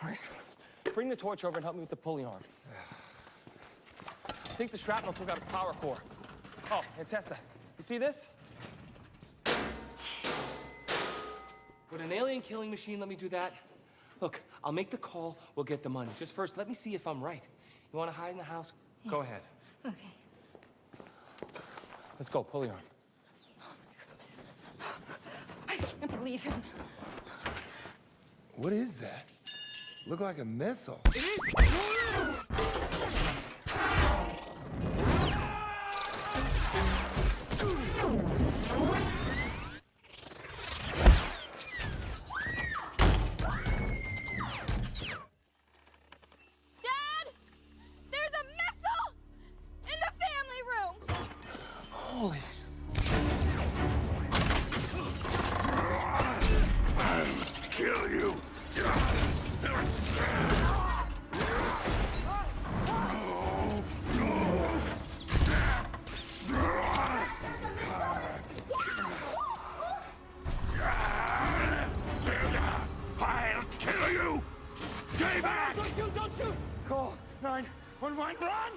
All right. Bring the torch over and help me with the pulley arm. I think the shrapnel took out his power core. Oh, and Tessa, you see this? Would an alien killing machine let me do that? Look, I'll make the call, we'll get the money. Just first, let me see if I'm right. You want to hide in the house? Yeah. Go ahead. Okay. Let's go, pulley arm. I can't believe it. What is that? Look like a missile. It is! Holy... I'll kill you. I'll kill you. Stay back. Don't shoot, don't shoot. Call 911, run!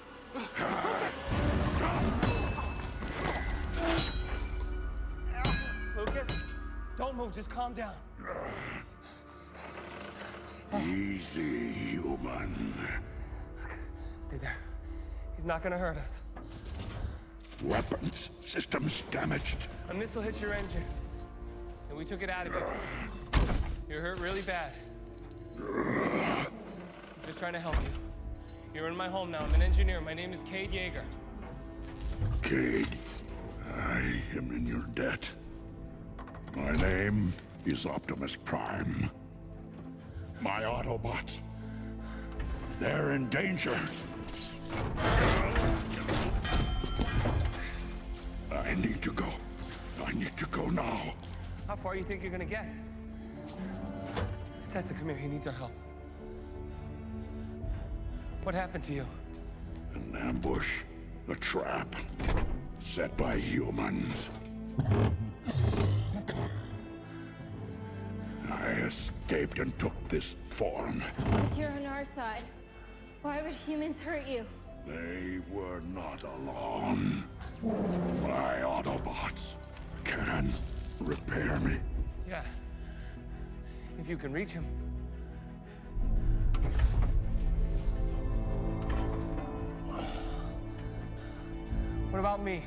Lucas, don't move, just calm down. Easy, human. Stay there. He's not gonna hurt us. Weapons systems damaged. A missile hit your engine, and we took it out of you. You're hurt really bad. I'm just trying to help you. You're in my home now. I'm an engineer. My name is Cade Yeager. Cade, I am in your debt. My name is Optimus Prime. My Autobots, they're in danger. I need to go. I need to go now. How far you think you're gonna get? Tessa, come here. He needs our help. What happened to you? An ambush, a trap, set by humans. I escaped and took this form. But you're on our side. Why would humans hurt you? They were not alone. My Autobots can repair me. Yeah. If you can reach him. What about me?